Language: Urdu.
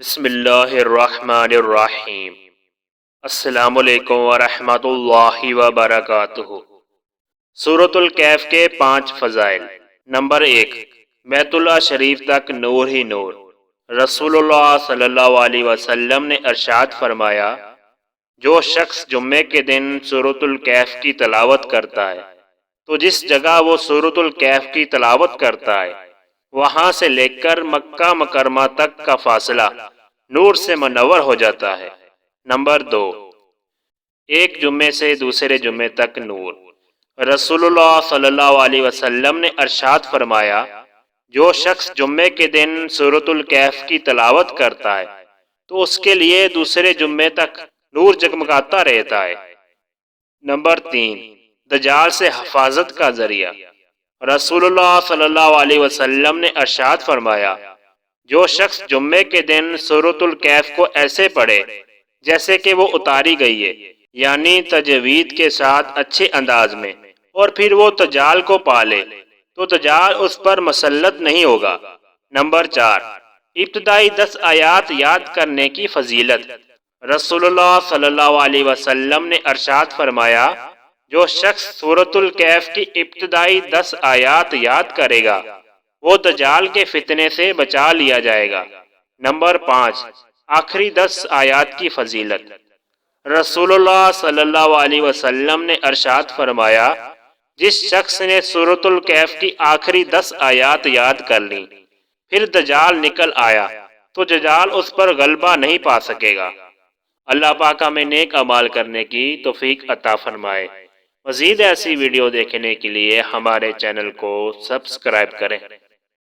بسم اللہ الرحمن الرحیم۔ السلام علیکم ورحمۃ اللہ وبرکاتہ۔ سورۃ الکہف کے 5 فضائل۔ نمبر 1، بیت اللہ شریف تک نور ہی نور۔ رسول اللہ صلی اللہ علیہ وسلم نے ارشاد فرمایا، جو شخص جمعے کے دن سورۃ الکہف کی تلاوت کرتا ہے تو جس جگہ وہ سورۃ الکہف کی تلاوت کرتا ہے وہاں سے لے کر مکہ مکرمہ تک کا فاصلہ نور سے منور ہو جاتا ہے۔ نمبر 2، ایک جمعے سے دوسرے جمعے تک نور۔ رسول اللہ صلی اللہ علیہ وسلم نے ارشاد فرمایا، جو شخص جمعے کے دن سورۃ الکہف کی تلاوت کرتا ہے تو اس کے لیے دوسرے جمعے تک نور جگمگاتا رہتا ہے۔ نمبر 3، دجال سے حفاظت کا ذریعہ۔ رسول اللہ صلی اللہ علیہ وسلم نے ارشاد فرمایا، جو شخص جمعے کے دن سورۃ الکہف کو ایسے پڑھے جیسے کہ وہ اتاری گئی ہے، یعنی تجوید کے ساتھ اچھے انداز میں، اور پھر وہ دجال کو پالے تو دجال اس پر مسلط نہیں ہوگا۔ نمبر 4، ابتدائی 10 آیات یاد کرنے کی فضیلت۔ رسول اللہ صلی اللہ علیہ وسلم نے ارشاد فرمایا، جو شخص سورۃ الکہف کی ابتدائی 10 آیات یاد کرے گا وہ دجال کے فتنے سے بچا لیا جائے گا۔ نمبر 5، آخری 10 آیات کی فضیلت۔ رسول اللہ صلی اللہ علیہ وسلم نے ارشاد فرمایا، جس شخص نے سورۃ الکہف کی آخری 10 آیات یاد کر لیں پھر دجال نکل آیا تو دجال اس پر غلبہ نہیں پا سکے گا۔ اللہ پاک ہمیں نیک اعمال کرنے کی توفیق عطا فرمائے۔ مزید ایسی ویڈیو دیکھنے کے لیے ہمارے چینل کو سبسکرائب کریں۔